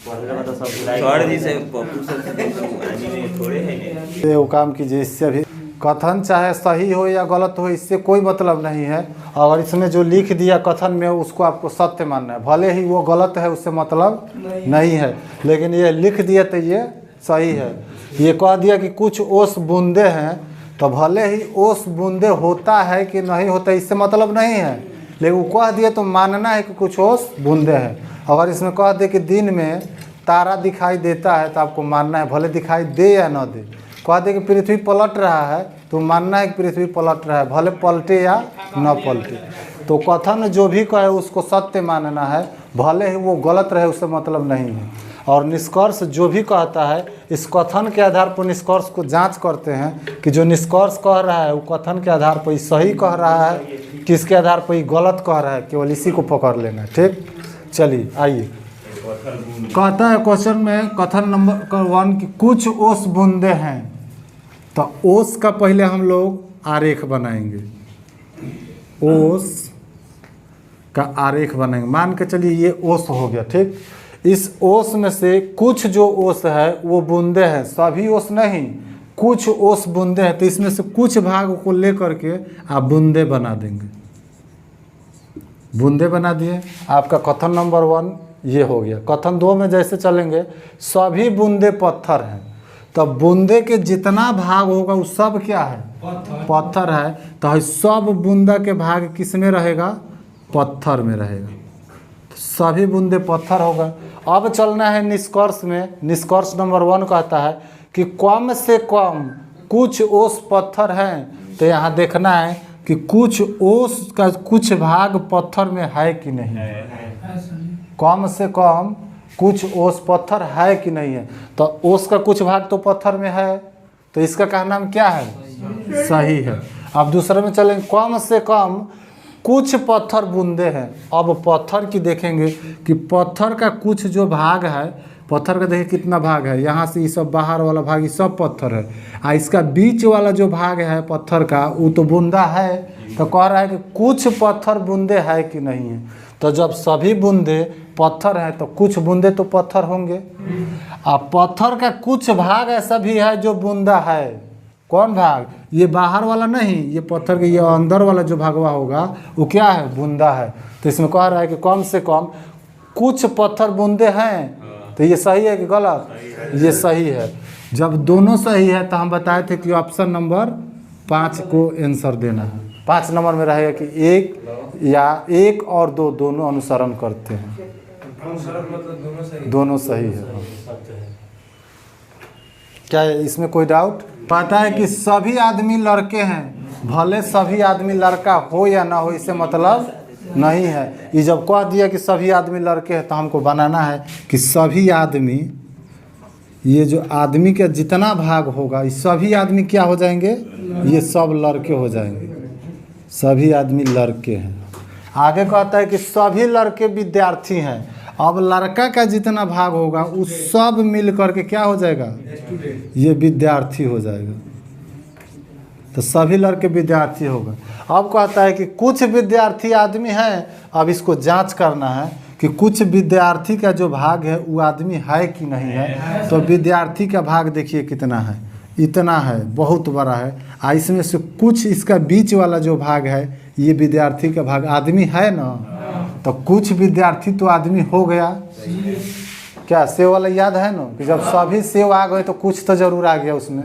Sir जी से Pappu sir से थोड़े हैं। वो काम कीजिए, इससे अभी कथन चाहे सही हो या गलत हो इससे कोई मतलब नहीं है। और इसमें जो लिख दिया कथन में उसको आपको सत्य मानना है, भले ही वो गलत है उससे मतलब नहीं है, लेकिन ये लिख दिया तो ये सही है। ये कह दिया कि कुछ ओस बूंदे हैं, तो भले ही ओस बूंदे होता है कि नहीं होता इससे मतलब नहीं है, लेकिन वो कह दिया तो मानना है कि कुछ ओस बूंदे हैं। अगर इसमें कह दे कि दिन में तारा दिखाई देता है तो आपको मानना है, भले दिखाई दे या न दे। कह दे कि पृथ्वी पलट रहा है तो मानना है कि पृथ्वी पलट रहा है, भले पलटे या न पलटे। तो कथन जो भी कहे उसको सत्य मानना है, भले ही वो गलत रहे उससे मतलब नहीं है। और निष्कर्ष जो भी कहता है इस कथन के आधार पर निष्कर्ष को जांच करते हैं कि जो निष्कर्ष कह रहा है वो कथन के आधार पर सही कह रहा है, किसके आधार पर गलत कह रहा है, केवल इसी को पकड़ लेना है। ठीक, चलिए आइए। कहता है क्वेश्चन में कथन नंबर 1 कि कुछ ओस बूंदे हैं, तो ओस का पहले हम लोग आरेख बनाएंगे, ओस का आरेख बनाएंगे। मान के चलिए ये ओस हो गया। ठीक, इस ओस में से कुछ जो ओस है वो बूंदे हैं, सभी ओस नहीं, कुछ ओस बूंदे हैं। तो इसमें से कुछ भाग को लेकर के आप बूंदे बना देंगे, बूंदे बना दिए। आपका कथन नंबर 1 ये हो गया। कथन 2 में जैसे चलेंगे, सभी बूंदे पत्थर हैं, तब बूंदे के जितना भाग होगा वो सब क्या है, पत्थर है। तो सब बूंदा के भाग किस में रहेगा, पत्थर में रहेगा, तो सभी बूंदे पत्थर होगा। अब चलना है निष्कर्ष में। निष्कर्ष नंबर 1 कहता है कि कम से कम कुछ ओस पत्थर हैं। तो यहाँ देखना है कि कुछ ओस का कुछ भाग पत्थर में है कि नहीं है, कम से कम कुछ ओस पत्थर है कि नहीं है। तो ओस का कुछ भाग तो पत्थर में है, तो इसका का नाम क्या है, सही है। अब दूसरे में चलेंगे, कम से कम कुछ पत्थर बूंदे हैं। अब पत्थर की देखेंगे कि पत्थर का कुछ जो भाग है, पत्थर का देखिए कितना भाग है, यहाँ से ये सब बाहर वाला भाग ये सब पत्थर है, इसका बीच वाला जो भाग है पत्थर का वो तो बूंदा है। तो कह रहा है कि कुछ पत्थर बूंदे है कि नहीं है। तो जब सभी बूंदे पत्थर हैं तो कुछ बूंदे तो पत्थर होंगे। अब पत्थर का कुछ भाग ऐसा भी है जो बूंदा है। कौन भाग, ये बाहर वाला नहीं, ये पत्थर के ये अंदर वाला जो भागवा होगा वो क्या है, बूंदा है। तो इसमें कह रहा है कि कम से कम कुछ पत्थर बूंदे हैं। तो ये सही है कि गलत, ये सही है। जब दोनों सही है तो हम बताए थे कि ऑप्शन नंबर 5 को आंसर देना है। 5 नंबर में रहेगा कि 1 और 2 दोनों अनुसरण करते हैं, दोनों सही है। क्या है इसमें कोई डाउट? पता है कि सभी आदमी लड़के हैं, भले सभी आदमी लड़का हो या ना हो इससे मतलब नहीं है। ये जब कह दिया कि सभी आदमी लड़के हैं तो हमको बनाना है कि सभी आदमी, ये जो आदमी का जितना भाग होगा ये सभी आदमी क्या हो जाएंगे, ये सब लड़के हो जाएंगे, सभी आदमी लड़के हैं। आगे कहता है कि सभी लड़के विद्यार्थी हैं। अब लड़का का जितना भाग होगा उस सब मिल करके क्या हो जाएगा, ये विद्यार्थी हो जाएगा। तो सभी लड़के विद्यार्थी होगा। अब कहता है कि कुछ विद्यार्थी आदमी हैं। अब इसको जांच करना है कि कुछ विद्यार्थी का जो भाग है वो आदमी है कि नहीं है। तो विद्यार्थी का भाग देखिए कितना है, इतना है, बहुत बड़ा है। इसमें से कुछ इसका बीच वाला जो भाग है ये विद्यार्थी का भाग आदमी है ना, तो कुछ विद्यार्थी तो आदमी हो गया। क्या सेव वाला याद है ना कि जब सभी सेव आ गए तो कुछ तो जरूर आ गया उसमें।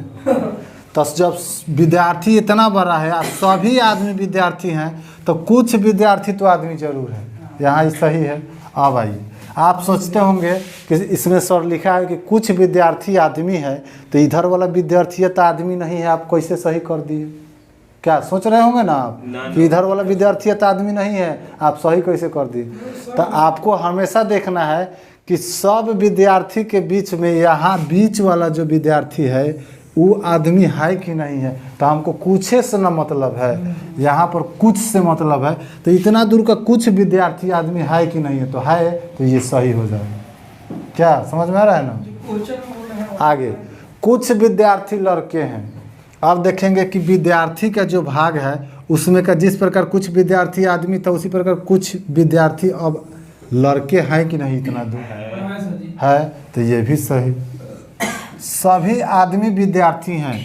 तो जब विद्यार्थी इतना बड़ा है और सभी आदमी विद्यार्थी हैं तो कुछ विद्यार्थी तो आदमी जरूर है। यहाँ सही है। अब आइए, आप सोचते होंगे कि इसमें सर लिखा है कि कुछ विद्यार्थी आदमी है, तो इधर वाला विद्यार्थी तो आदमी नहीं है, आप कैसे सही कर दिए? क्या सोच रहे होंगे ना आप कि इधर वाला विद्यार्थी तो आदमी नहीं है, आप सही कैसे कर दिए? तो आपको हमेशा देखना है कि सब विद्यार्थी के बीच में यहाँ बीच वाला जो विद्यार्थी है वो आदमी है कि नहीं है। तो हमको कुछ से न मतलब है, यहाँ पर कुछ से मतलब है। तो इतना दूर का कुछ विद्यार्थी आदमी है कि नहीं है, तो है, तो ये सही हो जाएगा। क्या समझ में आ रहा है ना? आगे, कुछ विद्यार्थी लड़के हैं। अब देखेंगे कि विद्यार्थी का जो भाग है उसमें का जिस प्रकार कुछ विद्यार्थी आदमी था उसी प्रकार कुछ विद्यार्थी अब लड़के हैं कि नहीं, इतना दूर है तो ये भी सही। सभी आदमी विद्यार्थी हैं।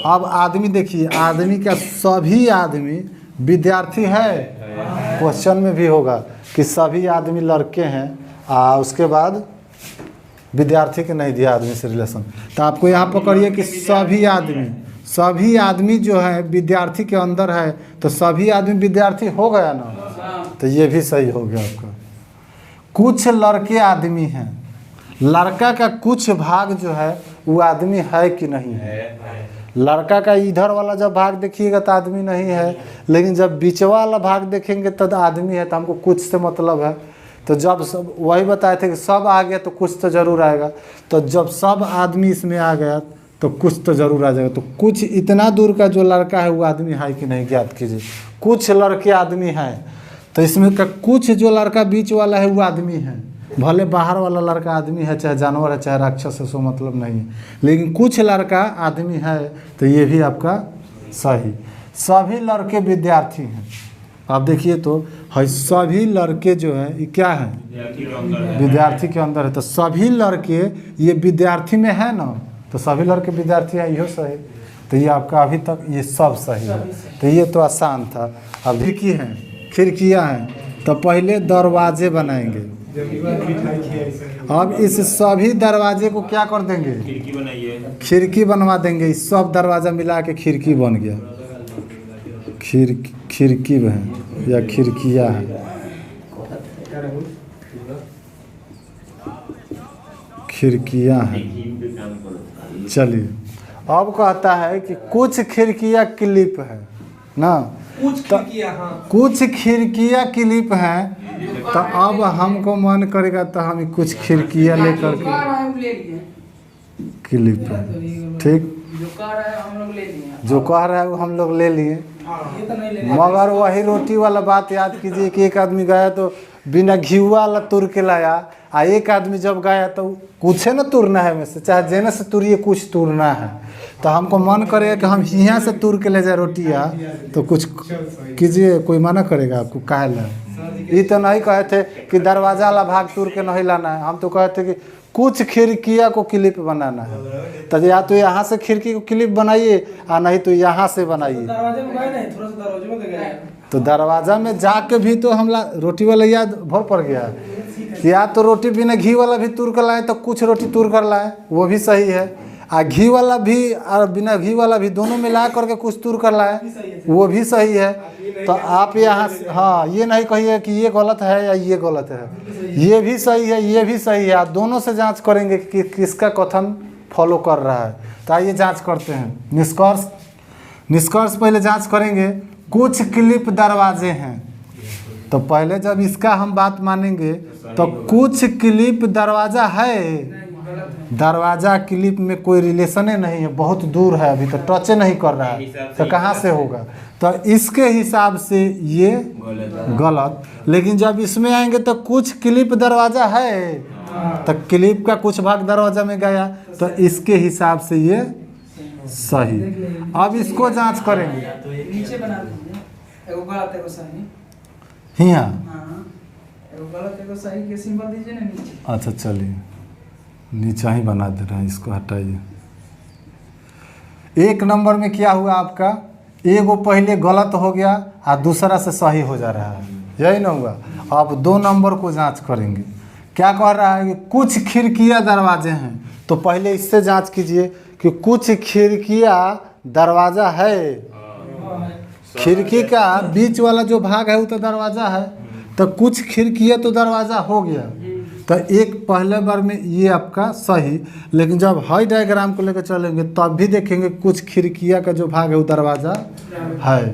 अब आदमी देखिए, आदमी क्या सभी आदमी विद्यार्थी है? क्वेश्चन में भी होगा कि सभी आदमी लड़के हैं, उसके बाद विद्यार्थी के नहीं दिया आदमी से रिलेशन, तो आपको यहाँ पकड़िए कि सभी आदमी जो है विद्यार्थी के अंदर है, तो सभी आदमी विद्यार्थी हो गया ना, तो ये भी सही हो गया आपका। कुछ लड़के आदमी हैं, लड़का का कुछ भाग जो है वो आदमी है कि नहीं है? लड़का का इधर वाला जब भाग देखिएगा तो आदमी नहीं है, लेकिन जब बीच वाला भाग देखेंगे तो आदमी है। तो हमको कुछ से मतलब है, तो जब सब वही बताए थे कि सब आ गया तो कुछ तो ज़रूर आएगा, तो जब सब आदमी इसमें आ गया तो कुछ तो ज़रूर आ जाएगा। तो कुछ इतना दूर का जो लड़का है वो आदमी है कि नहीं ज्ञात कीजिए। कुछ लड़के आदमी हैं, तो इसमें का कुछ जो लड़का बीच वाला है वो आदमी है। भले बाहर वाला लड़का आदमी है, चाहे जानवर है चाहे राक्षस है, सो मतलब नहीं है, लेकिन कुछ लड़का आदमी है, तो ये भी आपका सही। सभी लड़के विद्यार्थी हैं। आप देखिए तो है सभी लड़के जो है ये क्या है? विद्यार्थी के अंदर है। तो सभी लड़के ये विद्यार्थी में है ना, तो सभी लड़के विद्यार्थी हैं, यही सही। तो ये आपका अभी तक ये सब सही है। तो ये तो आसान था। अब खिड़की हैं, खिड़कियाँ हैं, तो पहले दरवाजे बनाएंगे। अब इस सभी दरवाजे को क्या कर देंगे? खिड़की बनाइए, खिड़की बनवा देंगे। इस सब दरवाज़ा मिला के खिड़की बन गया। खिड़की है या खिड़कियाँ हैं, खिड़कियाँ हैं। चलिए, अब कहता है कि कुछ खिड़कियाँ क्लिप है ना, कुछ खिड़कियाँ क्लिप हैं, तो अब हमको मन करेगा तो हम कुछ खिड़कियाँ लेकर के क्लिप है, ठीक, जो कह रहा है वो हम लोग ले लिए। मगर वही रोटी वाला बात याद कीजिए कि एक आदमी गया तो बिना घी वाला तुर के लाया, आ एक आदमी जब गया तो कुछ है ना तुरना है में से, चाहे जेने से तुरिए कुछ तुरना है। तो हमको मन करेगा कि हम यहाँ से तुर के ले जाए रोटियाँ, तो कुछ कीजिए, कोई मना करेगा आपको? काहे ला? ये तो नहीं कहे थे कि दरवाजा वाला भाग तुर के नहीं लाना है, हम तो कहे थे कि कुछ खिड़कियाँ को क्लिप बनाना है। तो या तो यहाँ से खिड़की को क्लिप बनाइए, और नहीं तो यहाँ से बनाइए। तो दरवाजा में जाके भी तो हम रोटी वाला याद भर पड़ गया, या तो रोटी बिना घी वाला भी तुर कर लाए, तो कुछ रोटी तुर कर लाए, वो भी सही है। आ घी वाला भी और बिना घी वाला भी दोनों मिला करके कुछ तुर कर लाए, वो भी सही है। तो आप यहाँ हाँ, ये नहीं कहिए कि ये गलत है या ये गलत है, ये भी सही है, ये भी सही है। आप दोनों से जांच करेंगे कि किसका कथन फॉलो कर रहा है। तो आइए जांच करते हैं। निष्कर्ष पहले जांच करेंगे। कुछ क्लिप दरवाजे हैं, तो पहले जब इसका हम बात मानेंगे तो कुछ क्लिप दरवाज़ा है। दरवाज़ा क्लिप में कोई रिलेशन नहीं है, बहुत दूर है, अभी तो टच नहीं कर रहा है, तो कहाँ से होगा? तो इसके हिसाब से ये गलत। लेकिन जब इसमें आएंगे तो कुछ क्लिप दरवाज़ा है, तो क्लिप का कुछ भाग दरवाज़ा में गया, तो इसके हिसाब से ये सही। अब इसको जांच करेंगे। नीचे बना दीजिए, एगो गलत एगो सही। हियाँ एगो गलत एगो सही के सिंबल दीजिए ना नीचे। अच्छा चलिए, नीचा ही बना दे रहे हैं, इसको हटाइए। एक नंबर में क्या हुआ आपका? एगो पहले गलत हो गया और दूसरा से सही हो जा रहा है, यही ना हुआ। अब 2 नंबर को जांच करेंगे। क्या कह रहा है कि कुछ खिड़कियां दरवाजे हैं, तो पहले इससे जांच कीजिए कि कुछ खिड़कियां दरवाज़ा है। खिड़की का बीच वाला जो भाग है वो तो दरवाज़ा है, तो कुछ खिड़कियां तो दरवाज़ा हो गया। तो एक पहले बार में ये आपका सही। लेकिन जब हाई डायग्राम को लेकर चलेंगे तब भी देखेंगे कुछ खिड़कियां का जो भाग है वो दरवाज़ा है,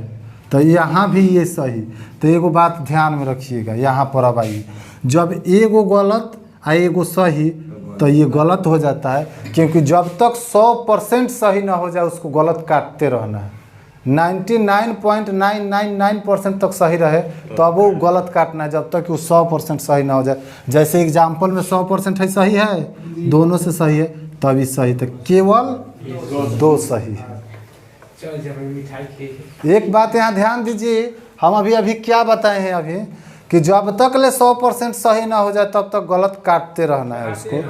तो यहाँ भी ये सही। तो एगो बात ध्यान में रखिएगा, यहाँ पर अब आइए, जब एगो गलत आ एगो सही तो ये गलत हो जाता है, क्योंकि जब तक 100% सही ना हो जाए उसको गलत काटते रहना है। 99.999% तक सही रहे तो अब वो गलत काटना है, जब तक कि वो 100% सही ना हो जाए। जैसे एग्जाम्पल में 100% है सही है, दोनों से सही है, तभी सही। तो केवल 2 सही है। एक बात यहाँ ध्यान दीजिए, हम अभी क्या बताए हैं? अभी कि जब तक ले 100% सही ना हो जाए तब तक गलत काटते रहना है उसको।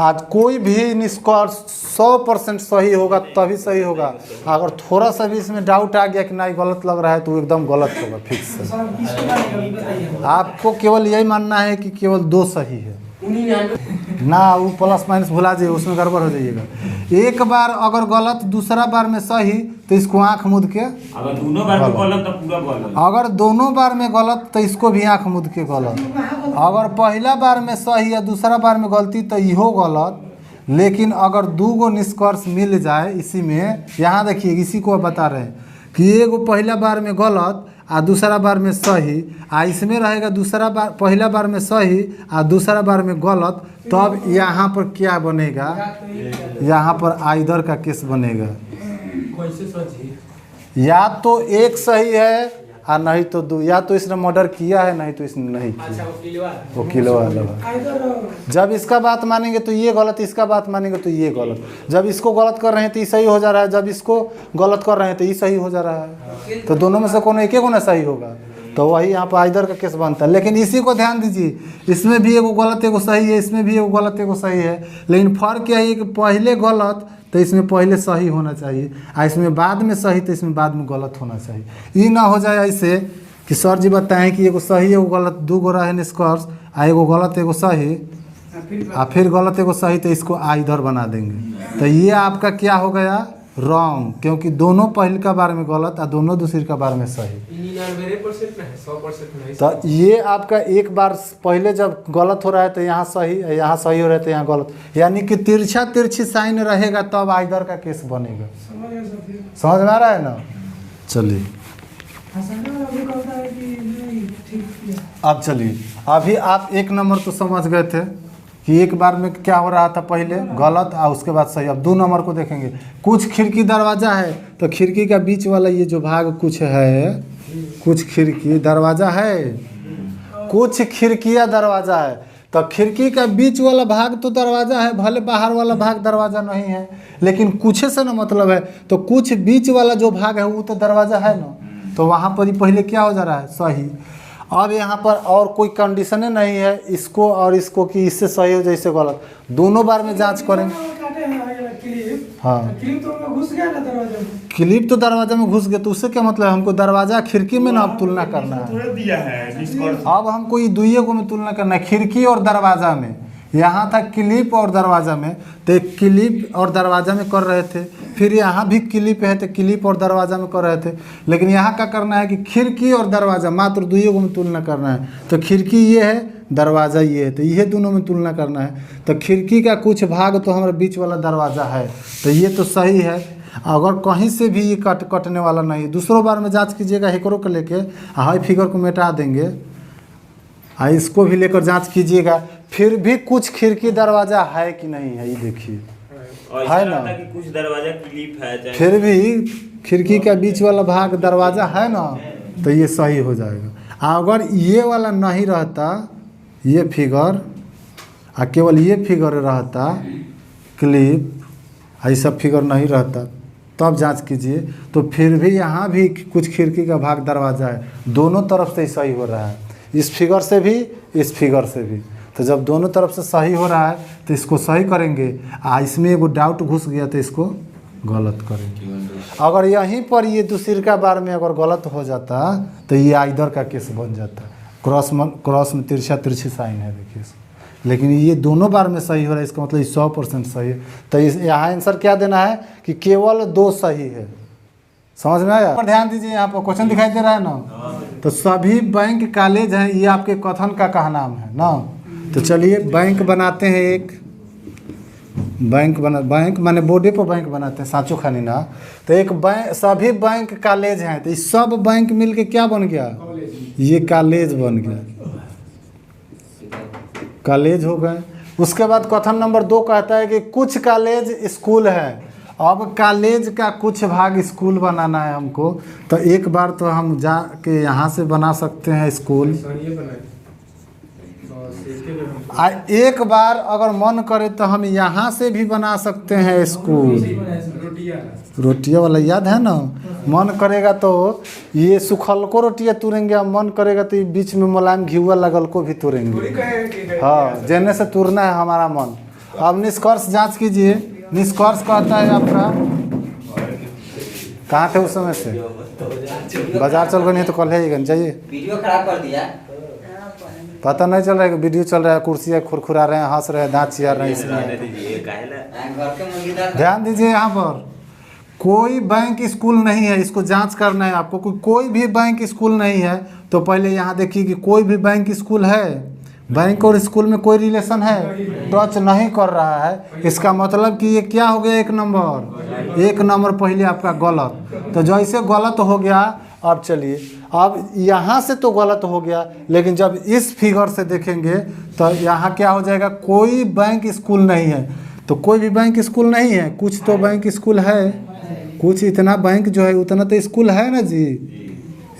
आज कोई भी निष्कर्ष 100% सही होगा तभी सही होगा। अगर थोड़ा सा भी इसमें डाउट आ गया कि नहीं गलत लग रहा है तो एकदम गलत होगा फिक्स है। सर किसको निकाल आपको केवल यही मानना है कि केवल 2 सही है ना, वो प्लस माइनस भुला जाइए, उसमें गड़बड़ हो जाइएगा। एक बार अगर गलत दूसरा बार में सही तो इसको आंख मूंद के, अगर दोनों बार में गलत तो पूरा गलत। अगर दोनों बार में गलत तो इसको भी आंख मूंद के गलत। अगर पहला बार में सही या दूसरा बार में गलती तो इहो गलत। लेकिन अगर 2 गो निष्कर्ष मिल जाए इसी में, यहाँ देखिए इसी को बता रहे हैं कि एगो पहला बार में गलत आ दूसरा बार में सही, आ इसमें रहेगा दूसरा बार पहला बार में सही आ दूसरा बार में गलत, तब यहाँ पर क्या बनेगा, यहाँ पर आइदर का केस बनेगा। या तो एक सही है और नहीं तो 2, या तो इसने मर्डर किया है नहीं तो इसने नहीं किया। वकील वाला जब इसका बात मानेंगे तो ये गलत, इसका बात मानेंगे तो ये गलत। जब इसको गलत कर रहे हैं तो ये सही हो जा रहा है, जब इसको गलत कर रहे हैं तो ये सही हो जा रहा है। तो दोनों में से कोनो एक गुना सही होगा, तो वही यहाँ पर आइदर का केस बनता है। लेकिन इसी को ध्यान दीजिए, इसमें भी एगो गलत एगो सही है, इसमें भी एगो गलत एगो सही है। लेकिन फर्क क्या है कि पहले गलत तो इसमें पहले सही होना चाहिए, और इसमें बाद में सही तो इसमें बाद में गलत होना चाहिए। ये ना हो जाए ऐसे कि सर जी बताएं कि एगो सही एगो गलत 2 गो रहे निष्कर्ष, आ एगो गलत एगो सही आ फिर गलत एगो सही, तो इसको आइदर बना देंगे। तो ये आपका क्या हो गया, रॉन्ग, क्योंकि दोनों पहले का बार में गलत और दोनों दूसरी का बार में सही। 99% में है, 100% नहीं। तो ये आपका एक बार पहले जब गलत हो रहा है तो यहाँ सही, यहाँ सही हो रहा है तो यहाँ गलत, यानी कि तिरछी साइन रहेगा तब आइदर का केस बनेगा। समझ में आ रहा है ना। चलिए अब चलिए, अभी आप 1 नंबर तो समझ गए थे कि एक बार में क्या हो रहा था, पहले गलत और उसके बाद सही। अब 2 नंबर को देखेंगे। कुछ खिड़की दरवाज़ा है तो खिड़की का बीच वाला ये जो भाग कुछ है, कुछ खिड़की दरवाज़ा है, कुछ खिड़कियाँ दरवाज़ा है, तो खिड़की का बीच वाला भाग तो दरवाज़ा है, भले बाहर वाला भाग दरवाज़ा नहीं है, लेकिन कुछ से ना मतलब है, तो कुछ बीच वाला जो भाग है वो तो दरवाज़ा है ना, तो वहाँ पर ही पहले क्या हो जा रहा है, सही। अब यहाँ पर और कोई कंडीशने नहीं है इसको और इसको कि इससे सही हो जाए इससे गलत, दोनों बार में जांच करेंगे। हाँ क्लिप तो दरवाजा में घुस गया, तो उससे क्या मतलब है, हमको दरवाजा खिड़की में ना अब तुलना करना है। दिया है अब हमको ये 2 को में तुलना करना है, खिड़की और दरवाजा में। यहाँ था क्लिप और दरवाजा में, तो क्लिप और दरवाजा में कर रहे थे, फिर यहाँ भी क्लिप है तो क्लिप और दरवाजा में कर रहे थे। लेकिन यहाँ क्या करना है कि खिड़की और दरवाजा मात्र 2 को में तुलना करना है। तो खिड़की ये है, दरवाज़ा ये है, तो ये दोनों में तुलना करना है। तो खिड़की का कुछ भाग तो हमारा बीच वाला दरवाज़ा है, तो ये तो सही है। अगर कहीं से भी ये कटने वाला नहीं है, दूसरों बार में जांच कीजिएगा, हेकरों को लेके हाई फिगर को मिटा देंगे, इसको भी लेकर जांच कीजिएगा, फिर भी कुछ खिड़की दरवाज़ा है कि नहीं है, ये देखिए है ना, कि कुछ दरवाजा क्लिप है, फिर भी खिड़की का बीच वाला भाग दरवाज़ा है ना, तो ये सही हो जाएगा। अगर ये वाला नहीं रहता, ये फिगर और केवल ये फिगर रहता, क्लिप ये सब फिगर नहीं रहता, तब जांच कीजिए, तो फिर भी यहाँ भी कुछ खिड़की का भाग दरवाज़ा है, दोनों तरफ से ही सही हो रहा है, इस फिगर से भी इस फिगर से भी। तो जब दोनों तरफ से सही हो रहा है तो इसको सही करेंगे, इसमें एगो डाउट घुस गया तो इसको गलत करेंगे। अगर यहीं पर ये दूसरी का बार में अगर गलत हो जाता तो ये आइदर का केस बन जाता। क्रॉस में तिरछी साइन है देखिए, लेकिन ये दोनों बार में सही हो रहा है, इसका मतलब 100% सही है। तो यहाँ आंसर क्या देना है कि केवल 2 सही है। समझ में आया। पर ध्यान दीजिए, यहाँ पर क्वेश्चन दिखाई दे रहा है ना, तो सभी बैंक कॉलेज हैं, ये आपके कथन का नाम है ना। तो चलिए बैंक बनाते हैं, एक बैंक माने बोर्डे पर बैंक बनाते हैं, साँचो खानी ना। तो एक बैंक, सभी बैंक कॉलेज हैं, तो इस सब बैंक मिल के क्या बन गया, ये कॉलेज बन गया, कॉलेज हो गए। उसके बाद कथन नंबर 2 कहता है कि कुछ कॉलेज स्कूल है। अब कॉलेज का कुछ भाग स्कूल बनाना है हमको, तो एक बार तो हम जाके यहाँ से बना सकते हैं स्कूल, एक बार अगर मन करे तो हम यहाँ से भी बना सकते हैं स्कूल। रोटियाँ वाला याद है ना। मन करेगा तो ये सुखल को रोटियाँ तुरेंगे, और मन करेगा तो ये बीच में मुलायम घिउआ लगल को भी तुरेंगे। हाँ, जैने से तुरना है हमारा मन। अब निष्कर्ष जांच कीजिए। निष्कर्ष कहता है आपका, कहाँ थे उस समय से? बाजार चल गए नहीं तो कल है जाइए। वीडियो खराब कर दिया। पता नहीं चल रहा है, वीडियो चल रहा है, कुर्सियाँ खुरखुरा रहे हैं, हंस रहे हैं, दांत चियार रहे हैं, इसलिए घर के मुर्गीदार ध्यान दीजिए। यहाँ पर कोई बैंक स्कूल नहीं है, इसको जांच करना है आपको। कोई भी बैंक स्कूल नहीं है तो पहले यहाँ देखिए कि कोई भी बैंक स्कूल है। बैंक और स्कूल में कोई रिलेशन है? टच नहीं कर रहा है। इसका मतलब कि ये क्या हो गया? 1 नंबर। 1 नंबर पहले आपका गलत। तो जैसे गलत हो गया, अब चलिए, अब यहाँ से तो गलत हो गया, लेकिन जब इस फिगर से देखेंगे तो यहाँ क्या हो जाएगा? कोई बैंक स्कूल नहीं है। तो कोई भी बैंक स्कूल नहीं है, कुछ तो बैंक स्कूल है, कुछ इतना बैंक जो है उतना तो स्कूल है ना जी,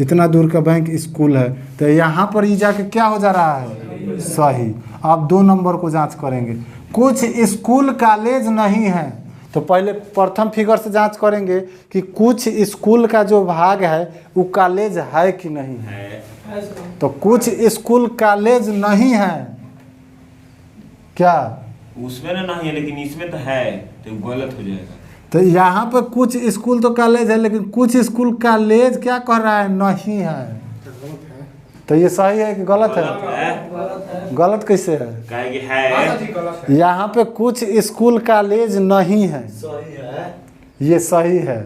इतना दूर का बैंक स्कूल है। तो यहाँ पर ये जाके क्या हो जा रहा है? सही। आप 2 नंबर को जांच करेंगे। कुछ स्कूल कॉलेज नहीं है, तो पहले प्रथम फिगर से जांच करेंगे कि कुछ स्कूल का जो भाग है वो कॉलेज है कि नहीं है। तो कुछ स्कूल कॉलेज नहीं है क्या? उसमें ना नहीं है, लेकिन इसमें तो है, तो गलत हो जाएगा। तो यहाँ पर कुछ स्कूल तो कॉलेज है, लेकिन कुछ स्कूल कॉलेज क्या कर रहा है? नहीं है। तो ये सही है कि गलत है? गलत कैसे है? काहे कि है। यहाँ पे कुछ स्कूल कॉलेज नहीं है, ये सही है।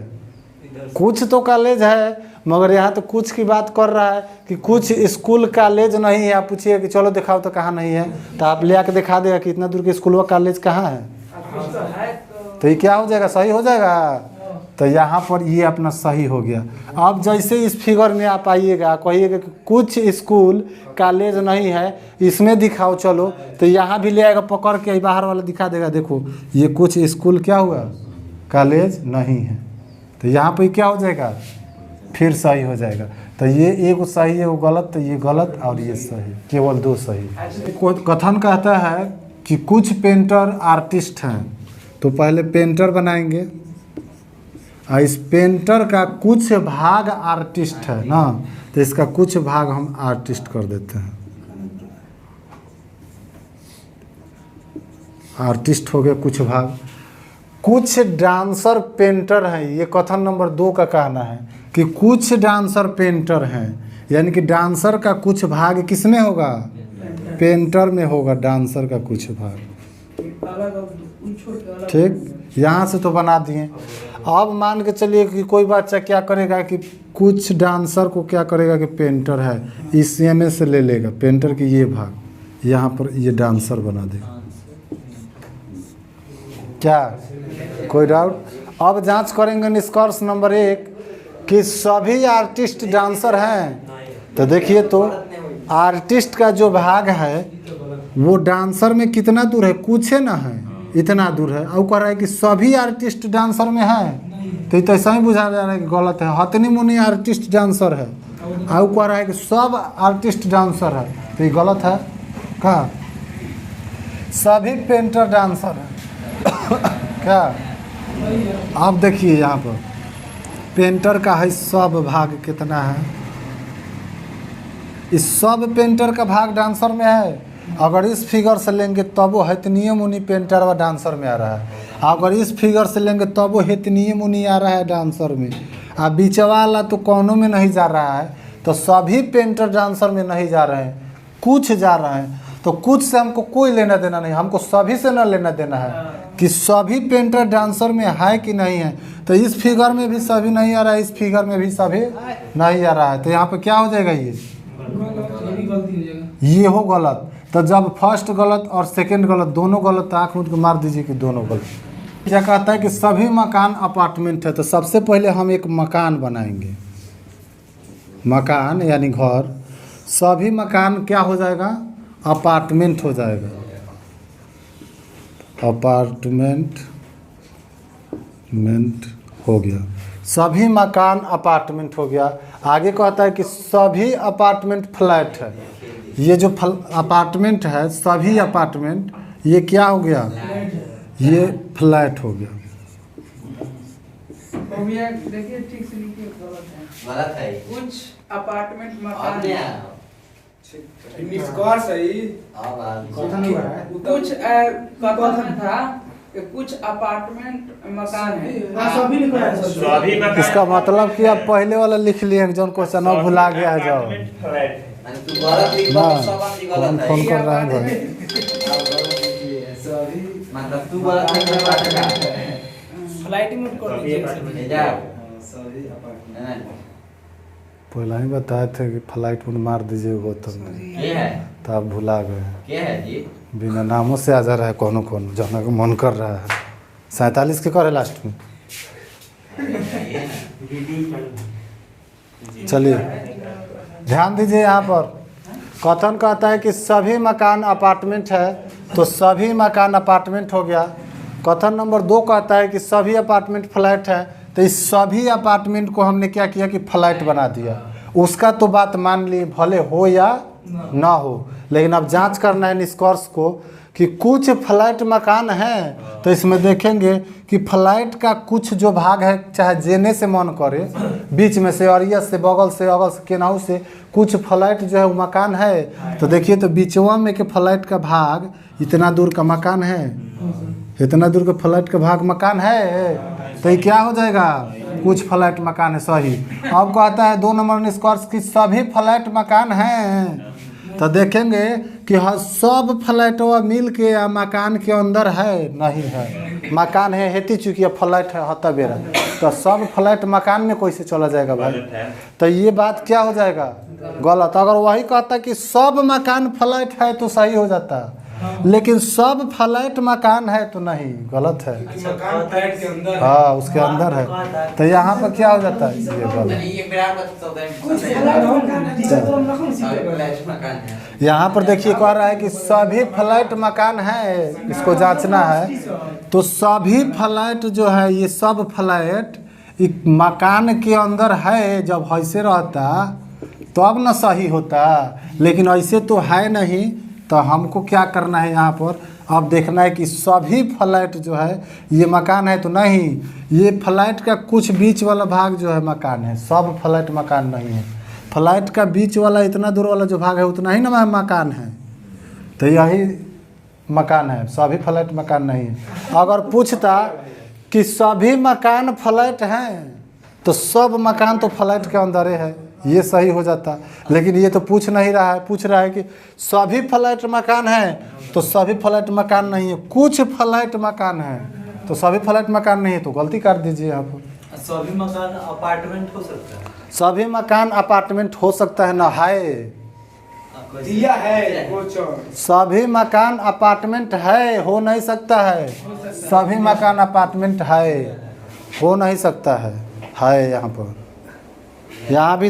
कुछ तो कॉलेज है, मगर यहाँ तो कुछ की बात कर रहा है कि कुछ स्कूल कॉलेज नहीं है। आप पूछिए कि चलो दिखाओ तो कहाँ नहीं है, तो आप ले आके दिखा देगा कि इतना दूर के स्कूल व कॉलेज कहाँ है। तो ये क्या हो जाएगा? सही हो जाएगा। तो यहाँ पर ये अपना सही हो गया। अब जैसे इस फिगर में आप आइएगा, कहिएगा कि कुछ स्कूल कॉलेज नहीं है, इसमें दिखाओ चलो, तो यहाँ भी ले आएगा पकड़ के, बाहर वाला दिखा देगा, देखो ये कुछ स्कूल क्या हुआ? कॉलेज नहीं है। तो यहाँ पर क्या हो जाएगा? फिर सही हो जाएगा। तो ये एक सही है, वो गलत, तो ये गलत और ये सही, केवल 2 सही। कथन कहता है कि कुछ पेंटर आर्टिस्ट हैं, तो पहले पेंटर बनाएंगे, और इस पेंटर का कुछ भाग आर्टिस्ट है ना, तो इसका कुछ भाग हम आर्टिस्ट कर देते हैं। आर्टिस्ट हो गया कुछ भाग। कुछ डांसर पेंटर हैं, ये कथन नंबर 2 का कहना है कि कुछ डांसर पेंटर हैं, यानी कि डांसर का कुछ भाग किसमें होगा? पेंटर में होगा डांसर का कुछ भाग। ठीक, यहाँ से तो बना दिए। अब मान के चलिए कि कोई बच्चा क्या करेगा कि कुछ डांसर को क्या करेगा कि पेंटर है, इसमें से ले लेगा पेंटर की ये भाग, यहाँ पर ये डांसर बना देगा। क्या कोई डाउट? अब जांच करेंगे निष्कर्ष नंबर 1 कि सभी आर्टिस्ट डांसर हैं। तो देखिए, तो आर्टिस्ट का जो भाग है वो डांसर में कितना दूर है? कुछ है ना है, इतना दूर है। और कह रहा है कि सभी आर्टिस्ट डांसर में है, तो ऐसा ही बुझा जा रहा है कि गलत है। हथनी मुनि आर्टिस्ट डांसर है, और कह रहा है कि सब आर्टिस्ट डांसर है, तो ये गलत है। कहा सभी पेंटर डांसर है क्या? अब देखिए यहाँ पर पेंटर का है सब भाग कितना है? इस सब पेंटर का भाग डांसर में है। अगर इस फिगर से लेंगे तब वो हेतनीय मुनि पेंटर व डांसर में आ रहा है, अगर इस फिगर से लेंगे तब वो हेतनीय मुनि आ रहा है डांसर में, अब बीच वाला तो कौनों में नहीं जा रहा है। तो सभी पेंटर डांसर में नहीं जा रहे हैं, कुछ जा रहे हैं। तो कुछ से हमको कोई लेना देना नहीं, हमको सभी से न लेना देना है कि सभी पेंटर डांसर में है कि नहीं है। तो इस फिगर में भी सभी नहीं आ रहा है, इस फिगर में भी सभी नहीं आ रहा है। तो यहाँ पे क्या हो जाएगा? ये हो गलत। तो जब फर्स्ट गलत और सेकंड गलत, दोनों गलत, आँख मूंद के मार दीजिए कि दोनों गलत। क्या कहता है कि सभी मकान अपार्टमेंट है। तो सबसे पहले हम एक मकान बनाएंगे, मकान यानी घर। सभी मकान क्या हो जाएगा? अपार्टमेंट हो जाएगा। अपार्टमेंट हो गया, सभी मकान अपार्टमेंट हो गया। आगे कहता है कि सभी अपार्टमेंट फ्लैट है। ये जो अपार्टमेंट है, सभी अपार्टमेंट, ये क्या हो गया? ये फ्लैट हो गया। वो भी है, देखिए ठीक से लिखिए, गलत है। गलत है कुछ अपार्टमेंट अब मकान नहीं है। आया निष्कर्ष सही अब आ कुछ कथन में था कि कुछ अपार्टमेंट मकान है। सभी लिखा है सभी मकान इसका मतलब कि आप पहले वाला लिख लिए हैं, जौन क्वेश्चन अब भुला गया है जाओ। अपार्टमेंट फ्लैट है। माने तू गलत लिख ना, सब आदमी कौन गलत फोन है कर रहा है भाई? मतलब तू गलत लिख रहा है फ्लाइट मोड कर सभी दीजिए अपार्टमेंट ले जा पहले ही बताए थे कि फ्लाइट मोड मार दीजिए गौतम ने, ये है तो आप भुला गए। क्या है जी बिना नामों से आ जा रहा है कोनो कोनो, जाना को मन कर रहा है। 47 के करे लास्ट में। चलिए ध्यान दीजिए यहाँ पर कथन कहता है कि सभी मकान अपार्टमेंट है, तो सभी मकान अपार्टमेंट हो गया। कथन नंबर 2 कहता है कि सभी अपार्टमेंट फ्लैट है, तो इस सभी अपार्टमेंट को हमने क्या किया कि फ्लैट बना दिया। उसका तो बात मान ली भले हो या ना हो, लेकिन अब जांच करना है निष्कर्ष को कि कुछ फ्लैट मकान हैं, तो इसमें देखेंगे कि फ्लैट का कुछ जो भाग है, चाहे जेने से मन करे, बीच में से, अरिया से, बगल से, अगल से, केनाऊ से कुछ फ्लैट जो है वो मकान है। तो देखिए तो बीचवा में के फ्लैट का भाग इतना दूर का मकान है, इतना दूर का फ्लैट का भाग मकान है, तो ये क्या हो जाएगा? कुछ फ्लैट मकान है, सही। अब कहता है 2 नंबर निष्कर्ष कि सभी फ्लैट मकान हैं, तो देखेंगे कि हाँ सब फ्लैटवा मिल के या मकान के अंदर है, नहीं है। मकान है हेती चुकी है, फ्लैट है हता बेरा, तो सब फ्लैट मकान में कैसे चला जाएगा भाई? तो ये बात क्या हो जाएगा? गलत। अगर वही कहता कि सब मकान फ्लैट है तो सही हो जाता, लेकिन सब फ्लैट मकान है तो नहीं, गलत है। मकान फ्लैट के अंदर है। हाँ उसके अंदर है, तो यहाँ पर क्या हो जाता है? ये गलत। ये मेरा मतलब मकान है यहाँ पर देखिए कह रहा है कि सभी फ्लैट मकान है, इसको जांचना है। तो सभी फ्लैट जो है, ये सब फ्लैट मकान के अंदर है, जब ऐसे रहता तो अब ना सही होता, लेकिन ऐसे तो है नहीं। तो हमको क्या करना है यहाँ पर? अब देखना है कि सभी फ्लैट जो है ये मकान है तो नहीं, ये फ्लैट का कुछ बीच वाला भाग जो है मकान है, सब फ्लैट मकान नहीं है। फ्लैट का बीच वाला इतना दूर वाला जो भाग है उतना ही ना मकान है, तो यही मकान है, सभी फ्लैट मकान नहीं है। अगर पूछता कि सभी मकान फ्लैट हैं, तो सब मकान तो फ्लैट के अंदर है, ये सही हो जाता। लेकिन ये तो पूछ नहीं रहा है, पूछ रहा है कि सभी फ्लैट मकान है, तो सभी फ्लैट मकान नहीं है, कुछ फ्लैट मकान है, तो सभी फ्लैट मकान नहीं है, तो गलती कर दीजिए यहाँ पर। सभी मकान अपार्टमेंट हो सकता है, सभी मकान अपार्टमेंट हो सकता है ना, है दिया है गोचर। सभी मकान अपार्टमेंट है, हो नहीं सकता है। सभी मकान अपार्टमेंट है, हो नहीं सकता है यहाँ पर। यहाँ भी